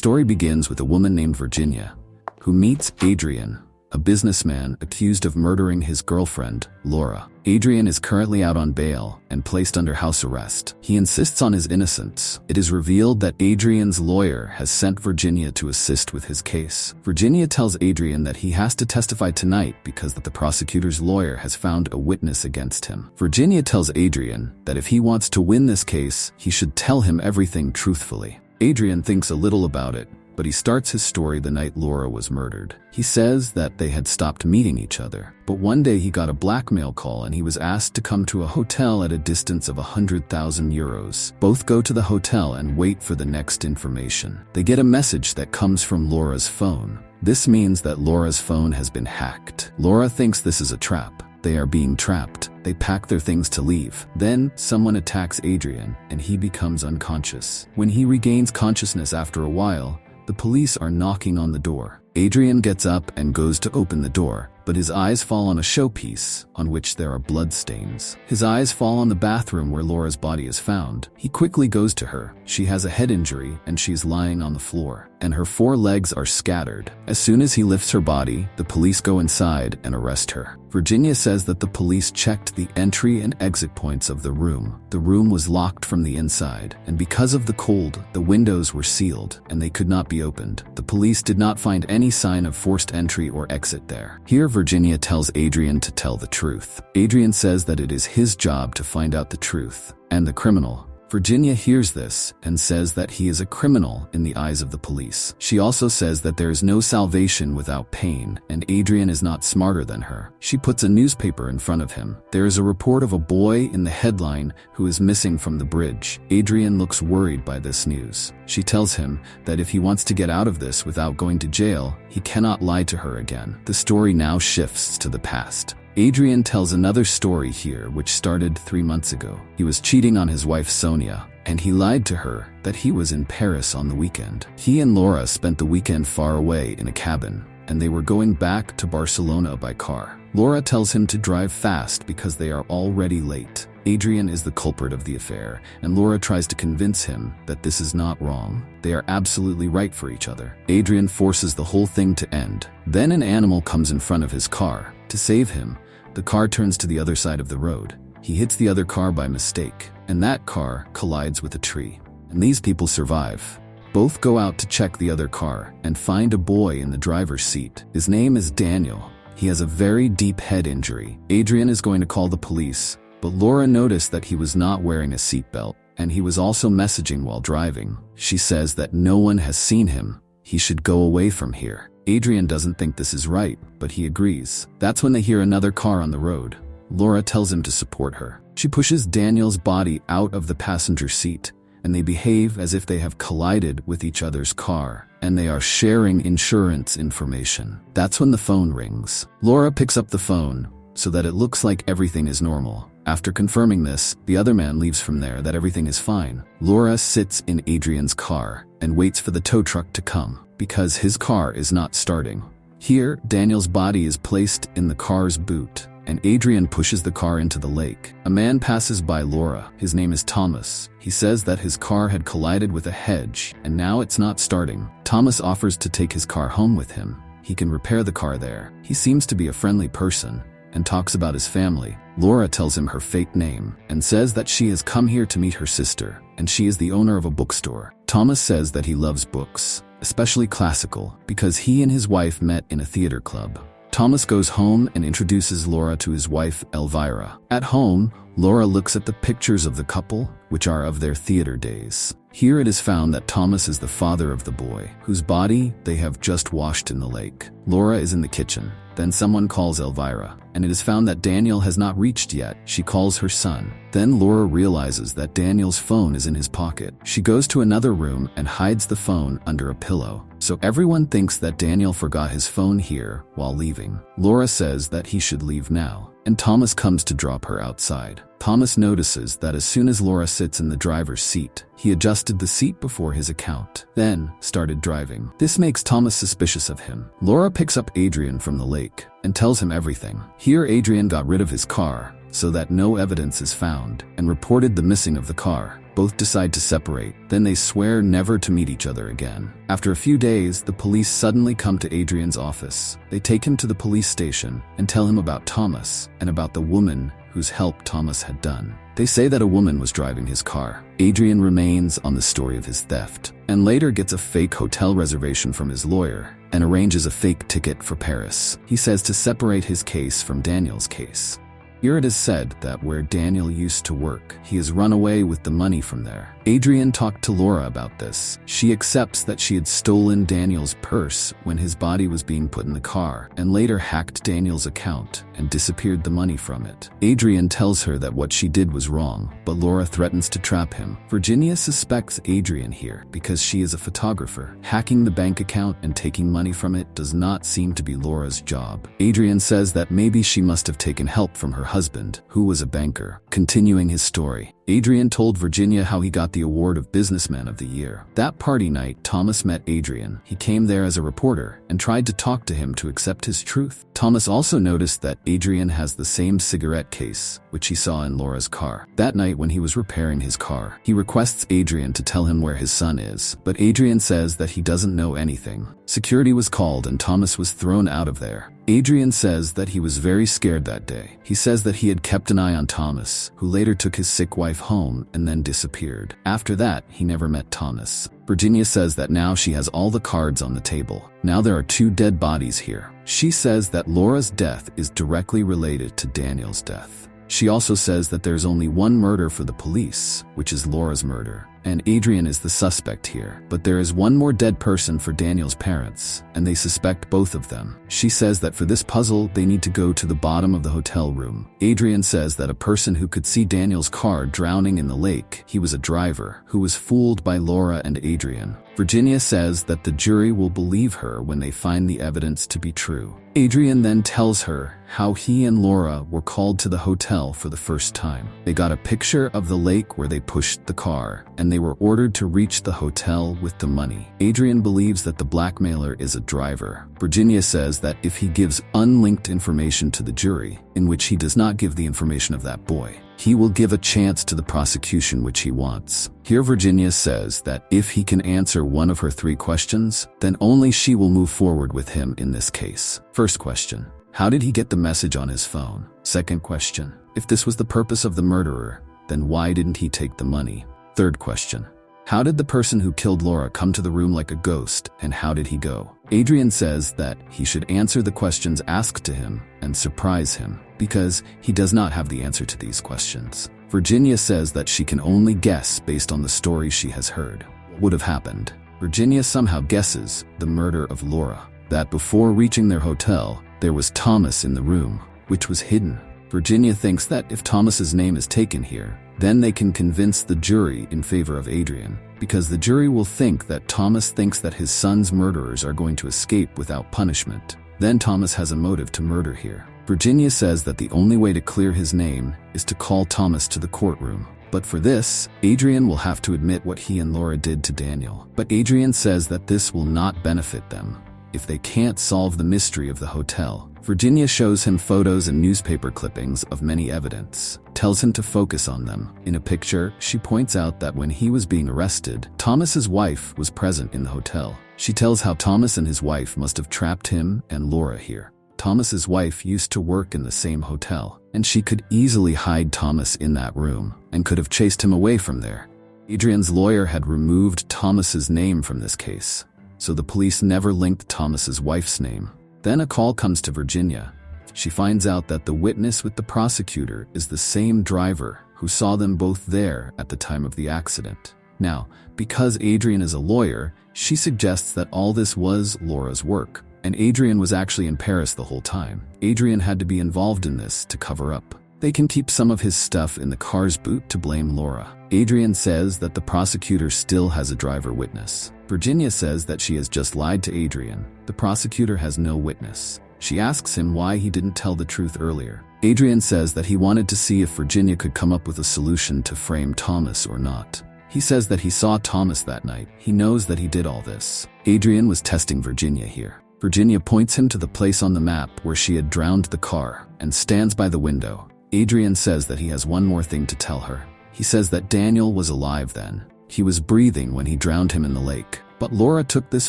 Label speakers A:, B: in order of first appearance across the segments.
A: story begins with a woman named Virginia, who meets Adrian, a businessman accused of murdering his girlfriend, Laura. Adrian is currently out on bail and placed under house arrest. He insists on his innocence. It is revealed that Adrian's lawyer has sent Virginia to assist with his case. Virginia tells Adrian that he has to testify tonight because the prosecutor's lawyer has found a witness against him. Virginia tells Adrian that if he wants to win this case, he should tell him everything truthfully. Adrian thinks a little about it, but he starts his story the night Laura was murdered. He says that they had stopped meeting each other, but one day he got a blackmail call and he was asked to come to a hotel at a distance of 100,000 euros. Both go to the hotel and wait for the next information. They get a message that comes from Laura's phone. This means that Laura's phone has been hacked. Laura thinks this is a trap. They are being trapped. They pack their things to leave. Then, someone attacks Adrian, and he becomes unconscious. When he regains consciousness after a while, the police are knocking on the door. Adrian gets up and goes to open the door, but his eyes fall on a showpiece on which there are bloodstains. His eyes fall on the bathroom where Laura's body is found. He quickly goes to her. She has a head injury and she's lying on the floor, and her 4 legs are scattered. As soon as he lifts her body, the police go inside and arrest her. Virginia says that the police checked the entry and exit points of the room. The room was locked from the inside, and because of the cold, the windows were sealed and they could not be opened. The police did not find any sign of forced entry or exit there. Here, Virginia tells Adrian to tell the truth. Adrian says that it is his job to find out the truth and the criminal. Virginia hears this and says that he is a criminal in the eyes of the police. She also says that there is no salvation without pain, and Adrian is not smarter than her. She puts a newspaper in front of him. There is a report of a boy in the headline who is missing from the bridge. Adrian looks worried by this news. She tells him that if he wants to get out of this without going to jail, he cannot lie to her again. The story now shifts to the past. Adrian tells another story here which started 3 months ago. He was cheating on his wife Sonia, and he lied to her that he was in Paris on the weekend. He and Laura spent the weekend far away in a cabin, and they were going back to Barcelona by car. Laura tells him to drive fast because they are already late. Adrian is the culprit of the affair, and Laura tries to convince him that this is not wrong. They are absolutely right for each other. Adrian forces the whole thing to end. Then an animal comes in front of his car. To save him, the car turns to the other side of the road. He hits the other car by mistake, and that car collides with a tree. And these people survive. Both go out to check the other car and find a boy in the driver's seat. His name is Daniel. He has a very deep head injury. Adrian is going to call the police, but Laura noticed that he was not wearing a seatbelt, and he was also messaging while driving. She says that no one has seen him. He should go away from here. Adrian doesn't think this is right, but he agrees. That's when they hear another car on the road. Laura tells him to support her. She pushes Daniel's body out of the passenger seat, and they behave as if they have collided with each other's car, and they are sharing insurance information. That's when the phone rings. Laura picks up the phone so that it looks like everything is normal. After confirming this, the other man leaves from there that everything is fine. Laura sits in Adrian's car and waits for the tow truck to come, because his car is not starting. Here, Daniel's body is placed in the car's boot, and Adrian pushes the car into the lake. A man passes by Laura. His name is Thomas. He says that his car had collided with a hedge, and now it's not starting. Thomas offers to take his car home with him. He can repair the car there. He seems to be a friendly person and talks about his family. Laura tells him her fake name and says that she has come here to meet her sister, and she is the owner of a bookstore. Thomas says that he loves books, especially classical, because he and his wife met in a theater club. Thomas goes home and introduces Laura to his wife, Elvira. At home, Laura looks at the pictures of the couple, which are of their theater days. Here it is found that Thomas is the father of the boy, whose body they have just washed in the lake. Laura is in the kitchen. Then someone calls Elvira, and it is found that Daniel has not reached yet. She calls her son. Then Laura realizes that Daniel's phone is in his pocket. She goes to another room and hides the phone under a pillow. So everyone thinks that Daniel forgot his phone here while leaving. Laura says that he should leave now, and Thomas comes to drop her outside. Thomas notices that as soon as Laura sits in the driver's seat, he adjusted the seat before his account, then started driving. This makes Thomas suspicious of him. Laura picks up Adrian from the lake and tells him everything. Here Adrian got rid of his car so that no evidence is found and reported the missing of the car. Both decide to separate, then they swear never to meet each other again. After a few days, the police suddenly come to Adrian's office. They take him to the police station and tell him about Thomas and about the woman whose help Thomas had done. They say that a woman was driving his car. Adrian remains on the story of his theft, and later gets a fake hotel reservation from his lawyer and arranges a fake ticket for Paris. He says to separate his case from Daniel's case. Here it is said that where Daniel used to work, he has run away with the money from there. Adrian talked to Laura about this. She accepts that she had stolen Daniel's purse when his body was being put in the car, and later hacked Daniel's account and disappeared the money from it. Adrian tells her that what she did was wrong, but Laura threatens to trap him. Virginia suspects Adrian here because she is a photographer. Hacking the bank account and taking money from it does not seem to be Laura's job. Adrian says that maybe she must have taken help from her husband, who was a banker. Continuing his story, Adrian told Virginia how he got the award of Businessman of the Year. That party night, Thomas met Adrian. He came there as a reporter and tried to talk to him to accept his truth. Thomas also noticed that Adrian has the same cigarette case, which he saw in Laura's car. That night when he was repairing his car, he requests Adrian to tell him where his son is, but Adrian says that he doesn't know anything. Security was called and Thomas was thrown out of there. Adrian says that he was very scared that day. He says that he had kept an eye on Thomas, who later took his sick wife home and then disappeared. After that, he never met Thomas. Virginia says that now she has all the cards on the table. Now there are 2 dead bodies here. She says that Laura's death is directly related to Daniel's death. She also says that there's only one murder for the police, which is Laura's murder, and Adrian is the suspect here. But there is one more dead person for Daniel's parents, and they suspect both of them. She says that for this puzzle, they need to go to the bottom of the hotel room. Adrian says that a person who could see Daniel's car drowning in the lake, he was a driver, who was fooled by Laura and Adrian. Virginia says that the jury will believe her when they find the evidence to be true. Adrian then tells her how he and Laura were called to the hotel for the first time. They got a picture of the lake where they pushed the car, and they were ordered to reach the hotel with the money. Adrian believes that the blackmailer is a driver. Virginia says that if he gives unlinked information to the jury, in which he does not give the information of that boy, he will give a chance to the prosecution which he wants. Here Virginia says that if he can answer one of her 3 questions, then only she will move forward with him in this case. First question: how did he get the message on his phone? Second question: if this was the purpose of the murderer, then why didn't he take the money? Third question: how did the person who killed Laura come to the room like a ghost, and how did he go? Adrian says that he should answer the questions asked to him and surprise him, because he does not have the answer to these questions. Virginia says that she can only guess based on the story she has heard. What would have happened? Virginia somehow guesses the murder of Laura, that before reaching their hotel, there was Thomas in the room, which was hidden. Virginia thinks that if Thomas's name is taken here, then they can convince the jury in favor of Adrian, because the jury will think that Thomas thinks that his son's murderers are going to escape without punishment. Then Thomas has a motive to murder here. Virginia says that the only way to clear his name is to call Thomas to the courtroom. But for this, Adrian will have to admit what he and Laura did to Daniel. But Adrian says that this will not benefit them if they can't solve the mystery of the hotel. Virginia shows him photos and newspaper clippings of many evidence, tells him to focus on them. In a picture, she points out that when he was being arrested, Thomas's wife was present in the hotel. She tells how Thomas and his wife must have trapped him and Laura here. Thomas's wife used to work in the same hotel, and she could easily hide Thomas in that room and could have chased him away from there. Adrian's lawyer had removed Thomas's name from this case, so the police never linked Thomas's wife's name. Then a call comes to Virginia. She finds out that the witness with the prosecutor is the same driver who saw them both there at the time of the accident. Now, because Adrian is a lawyer, she suggests that all this was Laura's work, and Adrian was actually in Paris the whole time. Adrian had to be involved in this to cover up. They can keep some of his stuff in the car's boot to blame Laura. Adrian says that the prosecutor still has a driver witness. Virginia says that she has just lied to Adrian. The prosecutor has no witness. She asks him why he didn't tell the truth earlier. Adrian says that he wanted to see if Virginia could come up with a solution to frame Thomas or not. He says that he saw Thomas that night. He knows that he did all this. Adrian was testing Virginia here. Virginia points him to the place on the map where she had drowned the car and stands by the window. Adrian says that he has one more thing to tell her. He says that Daniel was alive then. He was breathing when he drowned him in the lake. But Laura took this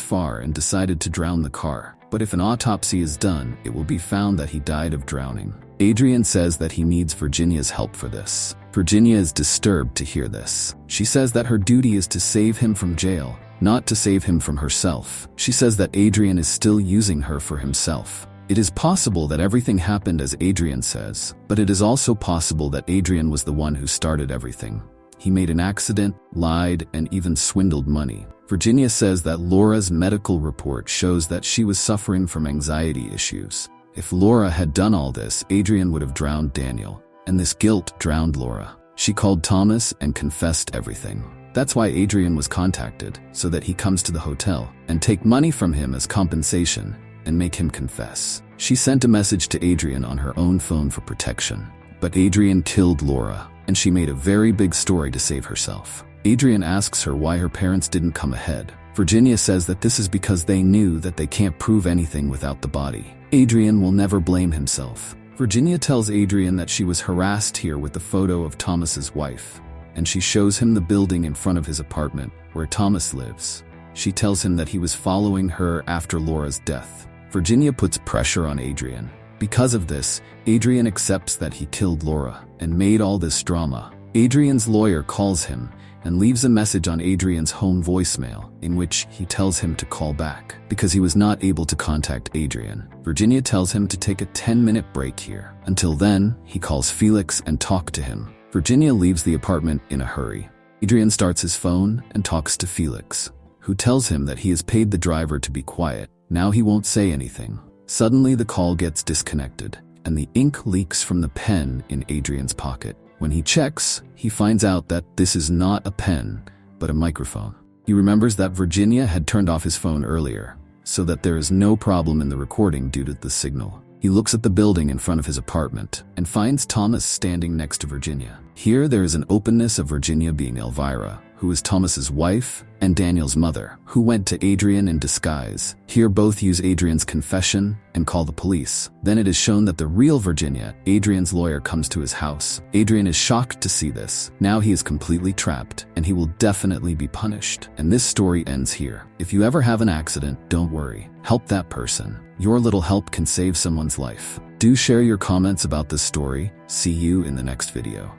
A: far and decided to drown the car. But if an autopsy is done, it will be found that he died of drowning. Adrian says that he needs Virginia's help for this. Virginia is disturbed to hear this. She says that her duty is to save him from jail, not to save him from herself. She says that Adrian is still using her for himself. It is possible that everything happened as Adrian says, but it is also possible that Adrian was the one who started everything. He made an accident, lied, and even swindled money. Virginia says that Laura's medical report shows that she was suffering from anxiety issues. If Laura had done all this, Adrian would have drowned Daniel, and this guilt drowned Laura. She called Thomas and confessed everything. That's why Adrian was contacted, so that he comes to the hotel and take money from him as compensation and make him confess. She sent a message to Adrian on her own phone for protection. But Adrian killed Laura, and she made a very big story to save herself. Adrian asks her why her parents didn't come ahead. Virginia says that this is because they knew that they can't prove anything without the body. Adrian will never blame himself. Virginia tells Adrian that she was harassed here with the photo of Thomas's wife, and she shows him the building in front of his apartment where Thomas lives. She tells him that he was following her after Laura's death. Virginia puts pressure on Adrian. Because of this, Adrian accepts that he killed Laura and made all this drama. Adrian's lawyer calls him and leaves a message on Adrian's home voicemail in which he tells him to call back because he was not able to contact Adrian. Virginia tells him to take a 10-minute break here. Until then, he calls Felix and talks to him. Virginia leaves the apartment in a hurry. Adrian starts his phone and talks to Felix, who tells him that he has paid the driver to be quiet. Now he won't say anything. Suddenly the call gets disconnected, and the ink leaks from the pen in Adrian's pocket. When he checks, he finds out that this is not a pen, but a microphone. He remembers that Virginia had turned off his phone earlier, so that there is no problem in the recording due to the signal. He looks at the building in front of his apartment and finds Thomas standing next to Virginia. Here there is an openness of Virginia being Elvira, who is Thomas's wife, and Daniel's mother, who went to Adrian in disguise. Here both use Adrian's confession and call the police. Then it is shown that the real Virginia, Adrian's lawyer, comes to his house. Adrian is shocked to see this. Now he is completely trapped, and he will definitely be punished. And this story ends here. If you ever have an accident, don't worry. Help that person. Your little help can save someone's life. Do share your comments about this story. See you in the next video.